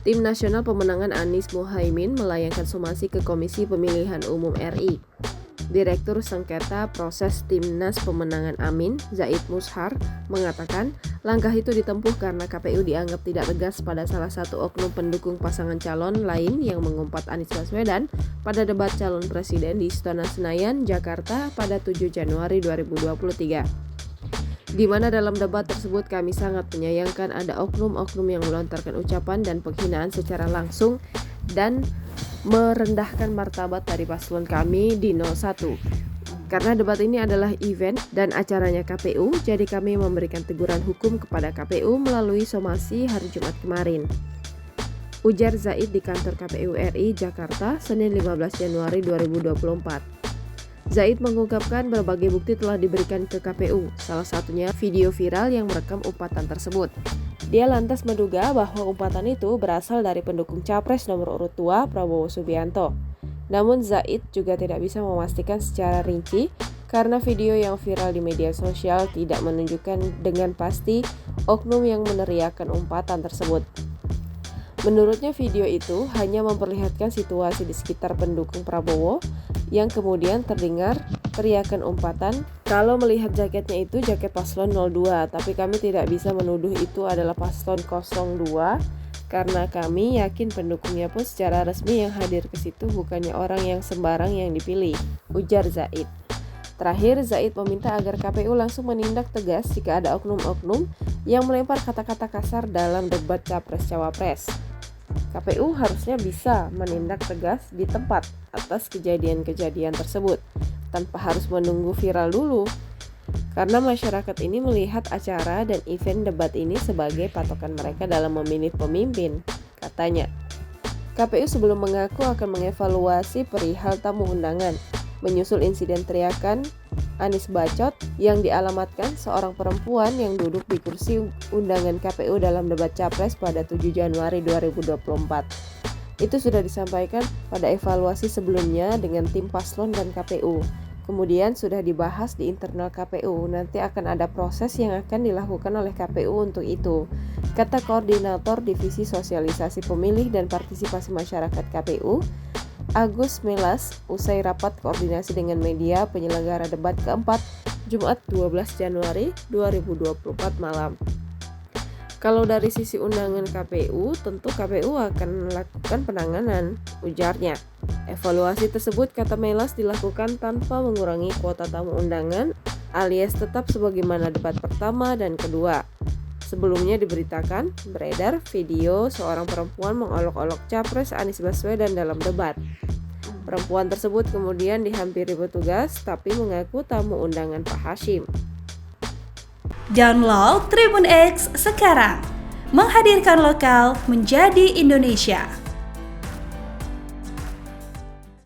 Tim Nasional Pemenangan Anies Muhaimin melayangkan somasi ke Komisi Pemilihan Umum RI. Direktur Sengketa Proses Timnas Pemenangan Amin, Zaid Mushar, mengatakan langkah itu ditempuh karena KPU dianggap tidak tegas pada salah satu oknum pendukung pasangan calon lain yang mengumpat Anies Baswedan pada debat calon presiden di Istora Senayan, Jakarta pada 7 Januari 2023. Di mana dalam debat tersebut kami sangat menyayangkan ada oknum-oknum yang melontarkan ucapan dan penghinaan secara langsung dan merendahkan martabat dari paslon kami di 01. Karena debat ini adalah event dan acaranya KPU, jadi kami memberikan teguran hukum kepada KPU melalui somasi hari Jumat kemarin. Ujar Zaid di kantor KPU RI Jakarta, Senin 15 Januari 2024. Zaid mengungkapkan berbagai bukti telah diberikan ke KPU, salah satunya video viral yang merekam umpatan tersebut. Dia lantas menduga bahwa umpatan itu berasal dari pendukung Capres nomor urut 2 Prabowo Subianto. Namun Zaid juga tidak bisa memastikan secara rinci karena video yang viral di media sosial tidak menunjukkan dengan pasti oknum yang meneriakkan umpatan tersebut. Menurutnya video itu hanya memperlihatkan situasi di sekitar pendukung Prabowo yang kemudian terdengar teriakan umpatan. Kalau melihat jaketnya itu jaket paslon 02, tapi kami tidak bisa menuduh itu adalah paslon 02 karena kami yakin pendukungnya pun secara resmi yang hadir ke situ bukannya orang yang sembarang yang dipilih, ujar Zaid. Terakhir, Zaid meminta agar KPU langsung menindak tegas jika ada oknum-oknum yang melempar kata-kata kasar dalam debat Capres-Cawapres. KPU harusnya bisa menindak tegas di tempat atas kejadian-kejadian tersebut tanpa harus menunggu viral dulu. Karena masyarakat ini melihat acara dan event debat ini sebagai patokan mereka dalam memilih pemimpin, katanya. KPU sebelum mengaku akan mengevaluasi perihal tamu undangan, menyusul insiden teriakan Anies bacot yang dialamatkan seorang perempuan yang duduk di kursi undangan KPU dalam debat Capres pada 7 Januari 2024. Itu sudah disampaikan pada evaluasi sebelumnya dengan tim paslon dan KPU. Kemudian sudah dibahas di internal KPU, nanti akan ada proses yang akan dilakukan oleh KPU untuk itu, kata Koordinator Divisi Sosialisasi Pemilih dan Partisipasi Masyarakat KPU, Agus Melas, usai rapat koordinasi dengan media penyelenggara debat keempat, Jumat 12 Januari 2024 malam. Kalau dari sisi undangan KPU, tentu KPU akan melakukan penanganan, ujarnya. Evaluasi tersebut, kata Melas, dilakukan tanpa mengurangi kuota tamu undangan, alias tetap sebagaimana debat pertama dan kedua. Sebelumnya diberitakan, beredar video seorang perempuan mengolok-olok Capres Anies Baswedan dalam debat. Perempuan tersebut kemudian dihampiri petugas, tapi mengaku tamu undangan Pak Hashim. Download Tribun X sekarang, menghadirkan lokal menjadi Indonesia.